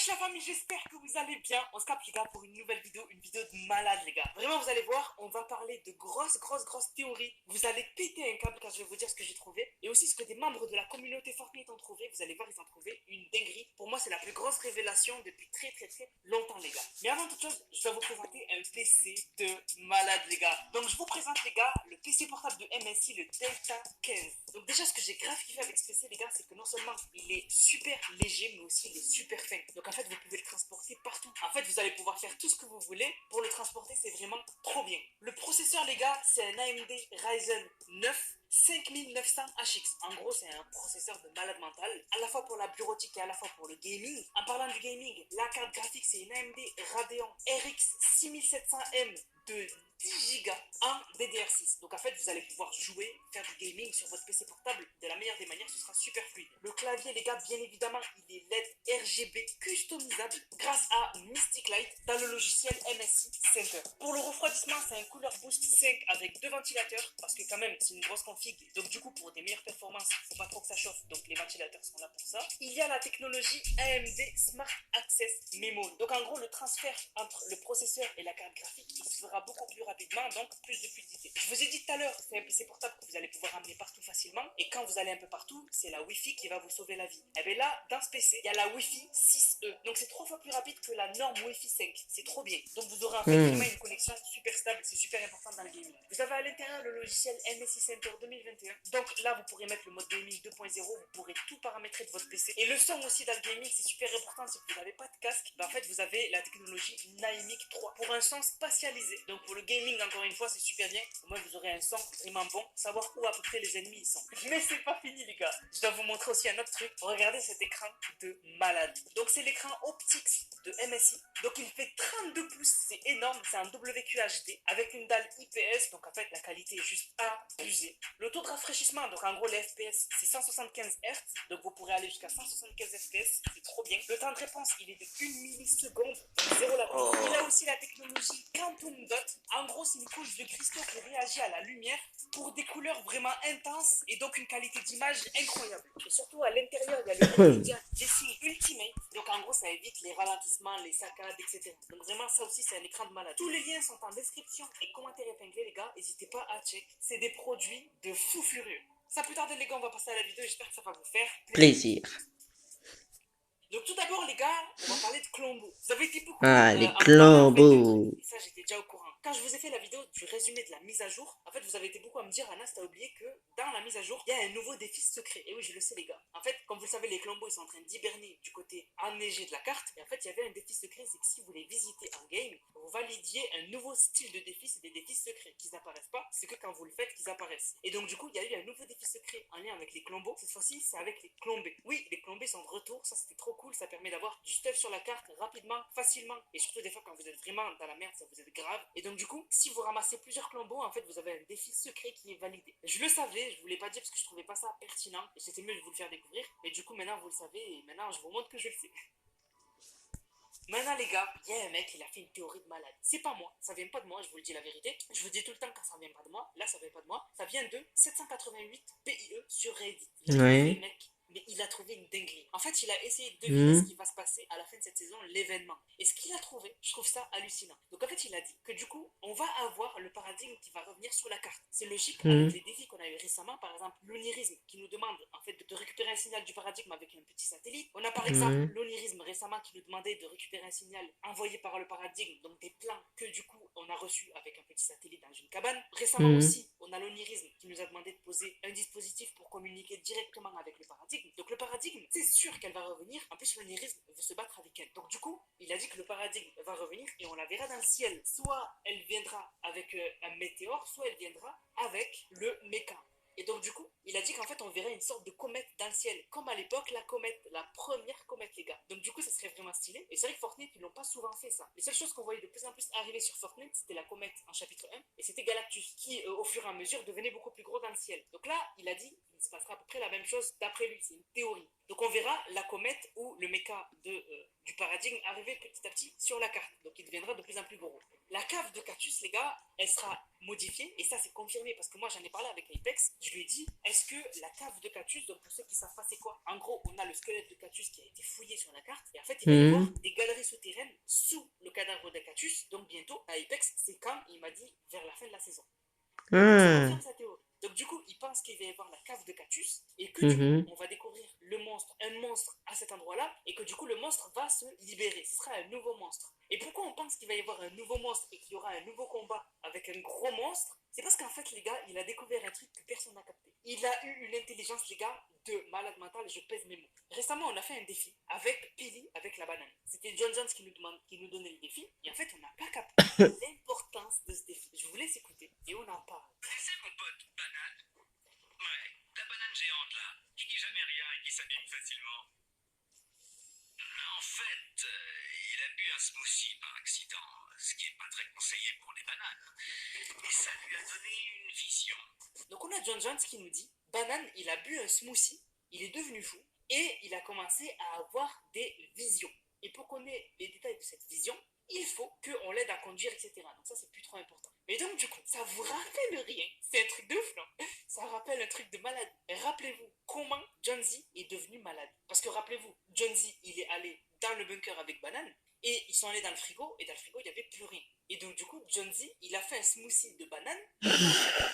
Wesh la famille, j'espère que vous allez bien. On se capte les gars pour une nouvelle une vidéo de malade les gars. Vraiment vous allez voir, on va parler de grosses théories. Vous allez péter un câble car je vais vous dire ce que j'ai trouvé. Et aussi ce que des membres de la communauté Fortnite ont trouvé. Vous allez voir, ils ont trouvé une dinguerie. Pour moi c'est la plus grosse révélation depuis très longtemps les gars. Mais avant toute chose, je dois vous présenter un PC de malade les gars. Donc je vous présente les gars le PC portable de MSI, le Delta 15. Donc déjà ce que j'ai grave kiffé avec ce PC les gars, c'est que non seulement il est super léger mais aussi il est super fin. Donc en fait vous pouvez le transporter partout. En fait vous allez pouvoir faire tout ce que vous voulez. Pour le transporter c'est vraiment trop bien. Le processeur les gars c'est un AMD Ryzen 9 5900HX. En gros, c'est un processeur de malade mental, à la fois pour la bureautique et à la fois pour le gaming. En parlant du gaming, la carte graphique, c'est une AMD Radeon RX 6700M de 10 Go en DDR6. Donc en fait, vous allez pouvoir jouer, faire du gaming sur votre PC portable de la meilleure des manières, ce sera super fluide. Le clavier, les gars, bien évidemment, il est LED RGB customisable grâce à Mystic Light dans le logiciel MSI Center. Pour le refroidissement, c'est un Cooler Boost 5 avec deux ventilateurs parce que quand même, c'est une grosse config. Donc du coup, pour des meilleures performances, il ne faut pas trop que ça chauffe. Donc les ventilateurs sont là pour ça. Il y a la technologie AMD Smart Access Memo. Donc en gros, le transfert entre le processeur et la carte graphique, il se fera beaucoup plus rapidement, donc plus de fluidité. Je vous ai dit tout à l'heure, c'est un PC portable que vous allez pouvoir amener partout facilement. Et quand vous allez un peu partout, c'est la Wi-Fi qui va vous sauver la vie. Et bien là, dans ce PC, il y a la Wi-Fi 6E. Donc c'est 3 fois plus rapide que la norme Wi-Fi 5. C'est trop bien. Donc vous aurez en fait vraiment une connexion super stable. C'est super important dans le gaming. Vous avez à l'intérieur le logiciel MSI Center 2021. Donc là, vous pourrez mettre le mode gaming 2.0. Vous pourrez tout paramétrer de votre PC. Et le son aussi dans le gaming, c'est super important. Si vous n'avez pas de casque, ben en fait, vous avez la technologie Naimic 3 pour un son spatialisé. Donc pour le gaming, encore une fois, c'est super bien. Au moins, vous aurez un son vraiment bon. Savoir où à peu près les ennemis ils sont. Mais c'est pas fini, les gars. Je dois vous montrer aussi un autre truc. Regardez cet écran de malade. Donc c'est l'écran Optix de MSI. Donc il fait 32 pouces. C'est énorme. C'est un WQHD avec une dalle IPS. Donc en fait, la qualité est juste abusée. Le taux de rafraîchissement, donc en gros, les FPS, c'est 175 Hz. Donc vous pourrez aller jusqu'à 175 FPS. C'est trop bien. Le temps de réponse, il est de 1 milliseconde. Donc 0 latence. Il a aussi la technologie Quantum Dot. En gros, c'est une couche de cristaux qui réagit à la lumière pour des couleurs vraiment intenses et donc une qualité d'image incroyable. Et surtout à l'intérieur, il y a le NVIDIA G-Sync Ultimate. Donc en gros, ça évite les ralentissements, les saccades, etc. Donc vraiment, ça aussi, c'est un écran de malade. Tous les liens sont en description et commentaires épinglés, les gars. N'hésitez pas à check. C'est des produits de fou furieux. Sans plus tarder, les gars, on va passer à la vidéo. J'espère que ça va vous faire plaisir. Donc tout d'abord les gars, on va parler de Colombo. Vous avez été beaucoup Ah, les à me parler en fait Colombo. et ça j'étais déjà au courant. Quand je vous ai fait la vidéo du résumé de la mise à jour, en fait vous avez été beaucoup à me dire Anas, t'as oublié que dans la mise à jour, il y a un nouveau défi secret. Et oui, je le sais les gars. En fait, comme vous le savez, les Colombo ils sont en train d'hiberner du côté enneigé de la carte. Et en fait, il y avait un défi secret, c'est que si vous les visitez en game, vous validiez un nouveau style de défi, c'est des défis secrets qui n'apparaissent pas, c'est que quand vous le faites qu'ils apparaissent. Et donc du coup, il y a eu un nouveau défi secret en lien avec les Colombo. Cette fois-ci, c'est avec les Clombés. Oui, les Clombés sont de retour, ça c'était trop cool, ça permet d'avoir du stuff sur la carte rapidement, facilement. Et surtout des fois quand vous êtes vraiment dans la merde, ça vous êtes grave. Et donc du coup, si vous ramassez plusieurs Clombos, en fait vous avez un défi secret qui est validé. Je le savais, je vous l'ai pas dit parce que je trouvais pas ça pertinent. Et c'était mieux de vous le faire découvrir. Mais du coup maintenant vous le savez et maintenant je vous montre que je le sais. Maintenant les gars, il y a un mec, il a fait une théorie de malade. C'est pas moi, ça vient pas de moi, je vous le dis la vérité. Je vous dis tout le temps quand ça vient pas de moi, là ça vient pas de moi. Ça vient de 788 PIE sur Reddit. Il a trouvé Ouais. le mec, mais il a trouvé une dinguerie. En fait, il a essayé de deviner ce qui va se passer à la fin de cette saison, l'événement. Et ce qu'il a trouvé, je trouve ça hallucinant. Donc en fait, il a dit que du coup, on va avoir le paradigme qui va revenir sur la carte. C'est logique avec les défis qu'on a eu récemment, par exemple l'onirisme qui nous demande en fait de récupérer un signal du paradigme avec un petit satellite. On a par exemple l'onirisme récemment qui nous demandait de récupérer un signal envoyé par le paradigme, donc des plans que du coup on a reçus avec un petit satellite dans une cabane. Récemment aussi, on a l'onirisme qui nous a demandé de poser un dispositif pour communiquer directement avec le paradigme. Donc le paradigme, c'est sûr qu'elle va revenir. En plus, l'onirisme veut se battre avec elle. Donc du coup, il a dit que le paradigme va revenir et on la verra dans le ciel. Soit elle viendra avec un météore, soit elle viendra avec le méca. Et donc du coup, il a dit qu'en fait on verrait une sorte de comète dans le ciel, comme à l'époque la comète, la première comète les gars. Donc du coup ça serait vraiment stylé. Et c'est vrai que Fortnite ils n'ont pas souvent fait ça. Les seules choses qu'on voyait de plus en plus arriver sur Fortnite, c'était la comète en chapitre 1 et c'était Galactus qui au fur et à mesure devenait beaucoup plus gros dans le ciel. Donc là, il a dit il se passera à peu près la même chose d'après lui, c'est une théorie. Donc on verra la comète ou le méca du paradigme arriver petit à petit sur la carte. Donc il deviendra de plus en plus gros. La cave de Cactus, les gars, elle sera modifiée. Et ça, c'est confirmé parce que moi, j'en ai parlé avec Apex. Je lui ai dit, est-ce que la cave de Cactus, donc pour ceux qui savent pas c'est quoi, en gros, on a le squelette de Cactus qui a été fouillé sur la carte. Et en fait, il va y avoir des galeries souterraines sous le cadavre de Cactus. Donc bientôt, à Apex, c'est quand il m'a dit vers la fin de la saison. Donc ça confirme sa théorie. Donc du coup, il pense qu'il va y avoir la cave de Cactus et que du coup, on va découvrir le monstre, un monstre à cet endroit-là et que du coup, le monstre va se libérer. Ce sera un nouveau monstre. Et pourquoi on pense qu'il va y avoir un nouveau monstre et qu'il y aura un nouveau combat avec un gros monstre? C'est parce qu'en fait, les gars, il a découvert un truc que personne n'a capté. Il a eu une intelligence, les gars, de malade mental, je pèse mes mots. Récemment, on a fait un défi avec Pili, avec la banane. C'était John Jones qui nous donnait le défi. Et en fait, on n'a pas capté l'importance de ce défi. Je vous laisse écouter et on en parle. C'est mon pote, banane. Ouais, la banane géante là, qui dit jamais rien et qui s'abîme facilement. En fait, il a bu un smoothie par accident, ce qui est pas très conseillé pour les bananes. Et ça lui a donné une vision. Donc on a John Jones qui nous dit, banane, il a bu un smoothie, il est devenu fou et il a commencé à avoir des visions. Et pour qu'on ait les détails de cette vision, il faut qu'on l'aide à conduire, etc. Donc ça, c'est plus trop important. Mais donc, du coup, ça vous rappelle rien? C'est un truc de ouf, non? Ça rappelle un truc de malade. Rappelez-vous comment John Z est devenu malade. Parce que rappelez-vous, John Z, il est allé dans le bunker avec Banane et ils sont allés dans le frigo et dans le frigo, il n'y avait plus rien. Et donc, du coup, John Z, il a fait un smoothie de banane.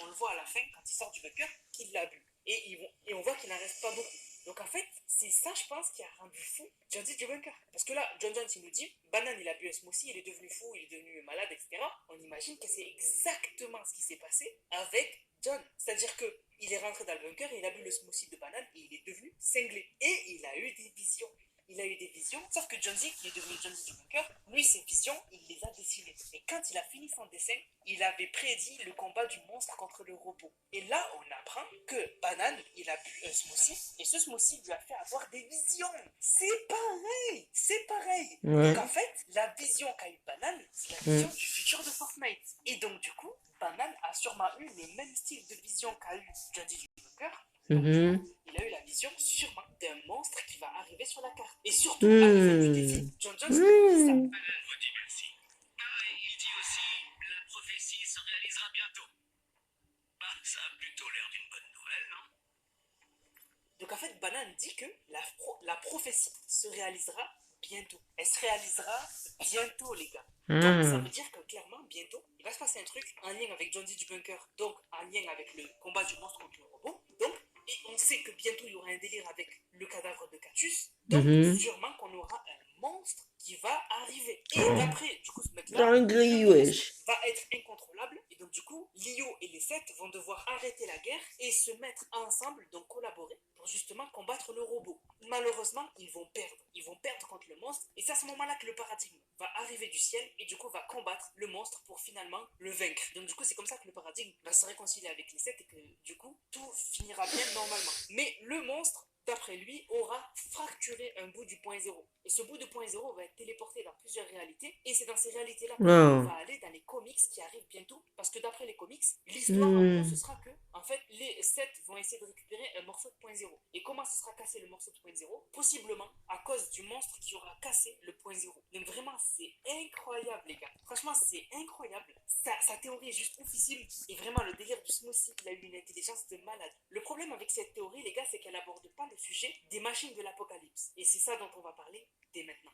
On le voit à la fin, quand il sort du bunker, qu'il l'a bu. Et on voit qu'il n'en reste pas beaucoup. Donc en fait, c'est ça, je pense, qui a rendu fou John Z du bunker. Parce que là, John Jones, il nous dit, banane, il a bu un smoothie, il est devenu fou, il est devenu malade, etc. On imagine que c'est exactement ce qui s'est passé avec John. C'est-à-dire que il est rentré dans le bunker, il a bu le smoothie de banane et il est devenu cinglé. Et il a eu des visions. Il a eu des visions, sauf que John Z, qui est devenu John Z du bunker, lui, ses visions, il les a dessinées. Et quand il a fini son dessin, il avait prédit le combat du monstre contre le robot. Et là, on apprend que Banane, il a bu un smoothie, et ce smoothie lui a fait avoir des visions. C'est pareil, c'est pareil. Ouais. Donc en fait, la vision qu'a eu Banane, c'est la vision du futur de Fortnite. Et donc du coup, Banane a sûrement eu le même style de vision qu'a eu John Z du bunker. Donc, du coup, il a eu la vision sûrement d'un monstre qui va arriver sur la carte. Et surtout, à la fin du défi, John Jones dit ça. Banane vous dit merci. Il dit aussi, la prophétie se réalisera bientôt. Bah, ça a plutôt l'air d'une bonne nouvelle, non? Donc en fait, Banane dit que la prophétie se réalisera bientôt. Elle se réalisera bientôt, les gars. Donc ça veut dire que clairement, bientôt, il va se passer un truc en lien avec John Z du bunker, donc en lien avec le combat du monstre contre le robot. Donc, et on sait que bientôt il y aura un délire avec le cadavre de Cactus. Donc sûrement qu'on aura un monstre qui va arriver. Et d'après, du coup, ce mec-là, le monstre va être incontrôlable. Et donc, du coup, Lio et les 7 vont devoir arrêter la guerre et se mettre ensemble, donc collaborer, pour justement combattre le robot. Malheureusement, ils vont perdre. Ils vont perdre contre le monstre. Et c'est à ce moment-là que le paradigme va arriver du ciel et du coup va combattre le monstre pour finalement le vaincre. Donc du coup, c'est comme ça que le paradigme va se réconcilier avec les 7 et que du coup, tout finira bien normalement. Mais le monstre, d'après lui, aura fracturé un bout du point zéro. Et ce bout de point zéro va être téléporté dans plusieurs réalités. Et c'est dans ces réalités-là qu'on va aller dans les comics qui arrivent bientôt. Parce que d'après les comics, l'histoire en gros, ce sera que, en fait, les 7 vont essayer de récupérer un morceau de point zéro. Et comment ce sera cassé le morceau de point zéro? Possiblement à cause du monstre qui aura cassé le point zéro. Donc vraiment, c'est incroyable, les gars. Franchement, c'est incroyable. Sa théorie est juste oufissime. Et vraiment, le délire du smoothie, il a eu une intelligence de malade. Le problème avec cette théorie, les gars, c'est qu'elle aborde pas le sujet des machines de l'apocalypse. Et c'est ça dont on va parler dès maintenant.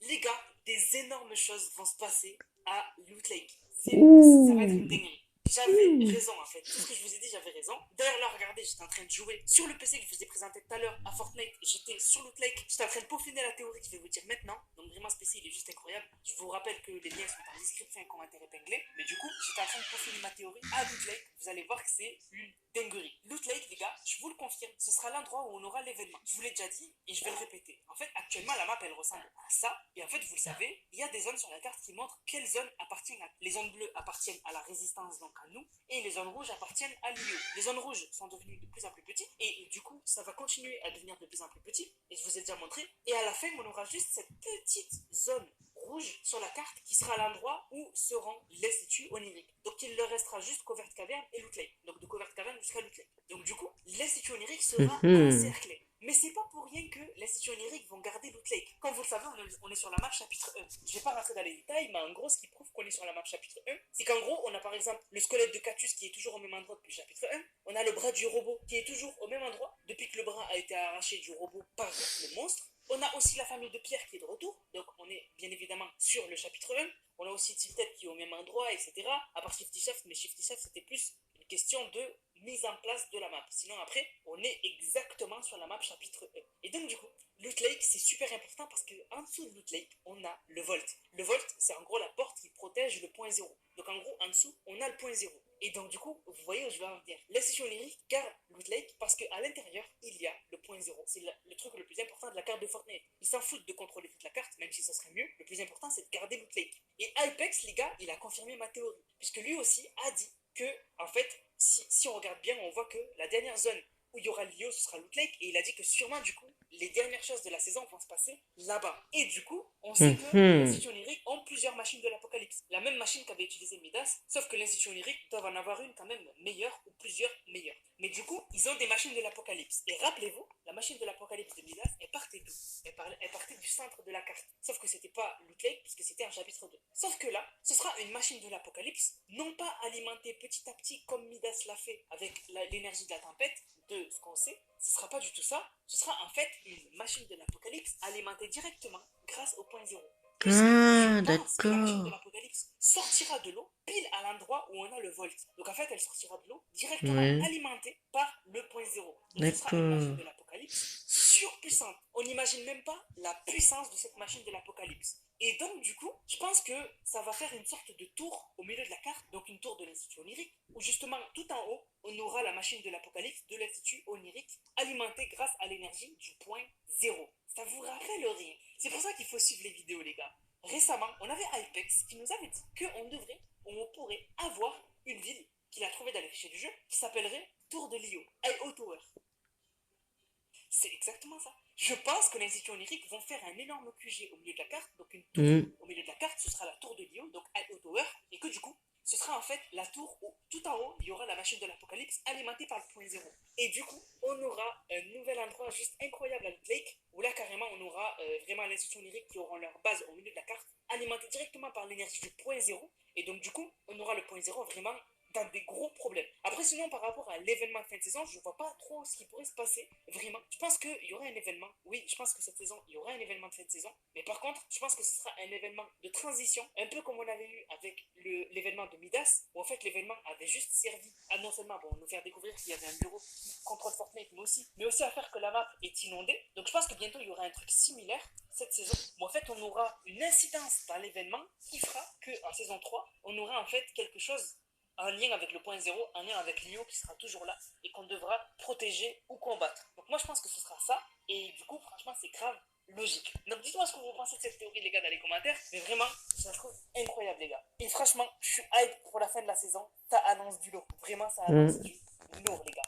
Les gars, des énormes choses vont se passer à Loot Lake. Ça va être une dinguerie. J'avais raison en fait. Tout ce que je vous ai dit, j'avais raison. D'ailleurs, là, regardez, j'étais en train de jouer sur le PC que je vous ai présenté tout à l'heure à Fortnite. J'étais sur Loot Lake. J'étais en train de peaufiner la théorie que je vais vous dire maintenant. Donc, vraiment, ce PC, il est juste incroyable. Je vous rappelle que les liens sont en description et commentaire épinglé. Mais du coup, j'étais en train de peaufiner ma théorie à Loot Lake. Vous allez voir que c'est une dinguerie. Loot Lake, les gars, je vous le confirme, ce sera l'endroit où on aura l'événement. Je vous l'ai déjà dit et je vais le répéter. En fait, actuellement, la map, elle ressemble à ça. Et en fait, vous le savez, il y a des zones sur la carte qui montrent quelles zones appartiennent à... Les zones bleues appartiennent à la résistance, donc à nous, et les zones rouges appartiennent à l'IO. Les zones rouges sont devenues de plus en plus petites, et du coup, ça va continuer à devenir de plus en plus petit, et je vous ai déjà montré. Et à la fin, on aura juste cette petite zone rouge sur la carte qui sera l'endroit où seront l'Institut onirique. Donc il leur restera juste Covert Cavern et Loot Lake. Donc de Covert Cavern jusqu'à Loot Lake. Donc du coup, l'Institut onirique sera encerclé. Mais c'est pas pour rien que l'Institut onirique vont garder Loot Lake. Comme vous le savez, on est sur la map chapitre 1. Je vais pas rentrer dans les détails, mais en gros, ce qui prouve qu'on est sur la map chapitre 1, c'est qu'en gros, on a par exemple le squelette de Cactus qui est toujours au même endroit depuis le chapitre 1. On a le bras du robot qui est toujours au même endroit depuis que le bras a été arraché du robot par le monstre. On a aussi la famille de Pierre qui est de retour, donc on est bien évidemment sur le chapitre 1. On a aussi Tilted qui est au même endroit, etc. À part Shifty Shaft, mais Shifty Shaft c'était plus une question de mise en place de la map. Sinon après, on est exactement sur la map chapitre 1. Et donc du coup, Loot Lake c'est super important parce qu'en dessous de Loot Lake, on a le Vault. Le Vault, c'est en gros la porte qui protège le point 0. Donc en gros, en dessous, on a le point 0. Et donc du coup, vous voyez où je vais en venir. L'institution onirique garde Loot Lake parce qu'à l'intérieur, il y a le point 0. C'est le truc le plus important de la carte de Fortnite. Ils s'en foutent de contrôler toute la carte, même si ça serait mieux. Le plus important, c'est de garder Loot Lake. Et Hypex, les gars, il a confirmé ma théorie. Puisque lui aussi a dit que, en fait, si on regarde bien, on voit que la dernière zone où il y aura l'IO, ce sera Loot Lake. Et il a dit que sûrement, du coup, les dernières choses de la saison vont se passer là-bas. Et du coup, on sait que l'Institution onirique ont plusieurs machines de l'apocalypse. La même machine qu'avait utilisé Midas, sauf que l'Institution onirique doivent en avoir une quand même meilleure ou plusieurs meilleures. Mais du coup, ils ont des machines de l'apocalypse. Et rappelez-vous, la machine de l'apocalypse de Midas, elle partait d'où? Elle partait du centre de la carte. Sauf que c'était pas Loot Lake, puisque c'était un chapitre 2. Sauf que là, ce sera une machine de l'apocalypse, non pas alimentée petit à petit comme Midas l'a fait avec l'énergie de la tempête, de ce qu'on sait, ce sera pas du tout ça. Ce sera en fait une machine de l'apocalypse alimentée directement grâce au point 0. Ah, Je pense que la machine de d'accord. l'apocalypse sortira de l'eau pile à l'endroit où on a le Volt. Donc en fait, elle sortira de l'eau directement Ouais. alimentée par le point 0. Donc ce sera une machine de l'apocalypse surpuissante. On n'imagine même pas la puissance de cette machine de l'apocalypse. Et donc, du coup, je pense que ça va faire une sorte de tour au milieu de la carte, donc une tour de l'Institut onirique, où justement, tout en haut, on aura la machine de l'apocalypse de l'Institut onirique, alimentée grâce à l'énergie du point 0. Ça vous rappelle rien? C'est pour ça qu'il faut suivre les vidéos, les gars. Récemment, on avait Hypex qui nous avait dit on pourrait avoir une ville qu'il a trouvée dans les fichiers du jeu, qui s'appellerait Tour de Lio, IO Tower. C'est exactement ça. Je pense que les institutions oniriques vont faire un énorme QG au milieu de la carte, donc une tour au milieu de la carte, ce sera la tour de Lio, donc IO Tower, et que du coup, ce sera en fait la tour où tout en haut, il y aura la machine de l'apocalypse alimentée par le point 0. Et du coup, on aura un nouvel endroit juste incroyable à Loot Lake, où là carrément on aura vraiment les institutions oniriques qui auront leur base au milieu de la carte, alimentée directement par l'énergie du point 0, et donc du coup, on aura le point 0 vraiment dans des gros problèmes. Après, sinon, par rapport à l'événement de fin de saison, je vois pas trop ce qui pourrait se passer, vraiment. Je pense qu'il y aura un événement, oui, je pense que cette saison, il y aura un événement de fin de saison, mais par contre, je pense que ce sera un événement de transition, un peu comme on avait eu avec l'événement de Midas, où en fait l'événement avait juste servi à non seulement nous faire découvrir qu'il y avait un bureau qui contrôle Fortnite, mais aussi à faire que la map est inondée. Donc je pense que bientôt il y aura un truc similaire cette saison, où en fait on aura une incidence dans l'événement qui fera qu'en saison 3, on aura en fait quelque chose en lien avec le point 0, en lien avec l'IO qui sera toujours là et qu'on devra protéger ou combattre. Donc moi je pense que ce sera ça, et du coup franchement c'est grave logique. Donc dites-moi ce que vous pensez de cette théorie les gars dans les commentaires, mais vraiment ça se trouve incroyable les gars. Et franchement je suis hype pour la fin de la saison, ça annonce du lourd, vraiment ça annonce du lourd les gars.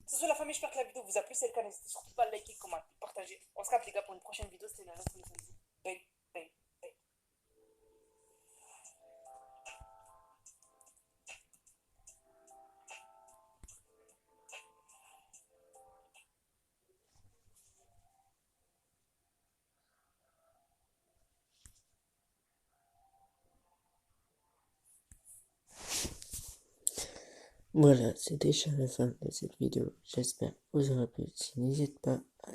C'est ça la famille, j'espère que la vidéo vous a plu, c'est le cas, n'hésitez surtout pas à liker, commenter, partager. On se capte les gars pour une prochaine vidéo, c'était la note de bang, bang. Voilà, c'est déjà la fin de cette vidéo. J'espère que vous aura plu. N'hésite pas à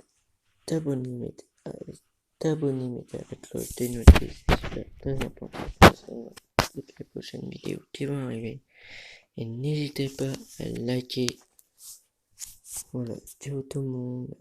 t'abonner, mettre la cloche des notifications, c'est super très important pour savoir toutes les prochaines vidéos qui vont arriver. Et n'hésitez pas à liker. Voilà, ciao tout le monde.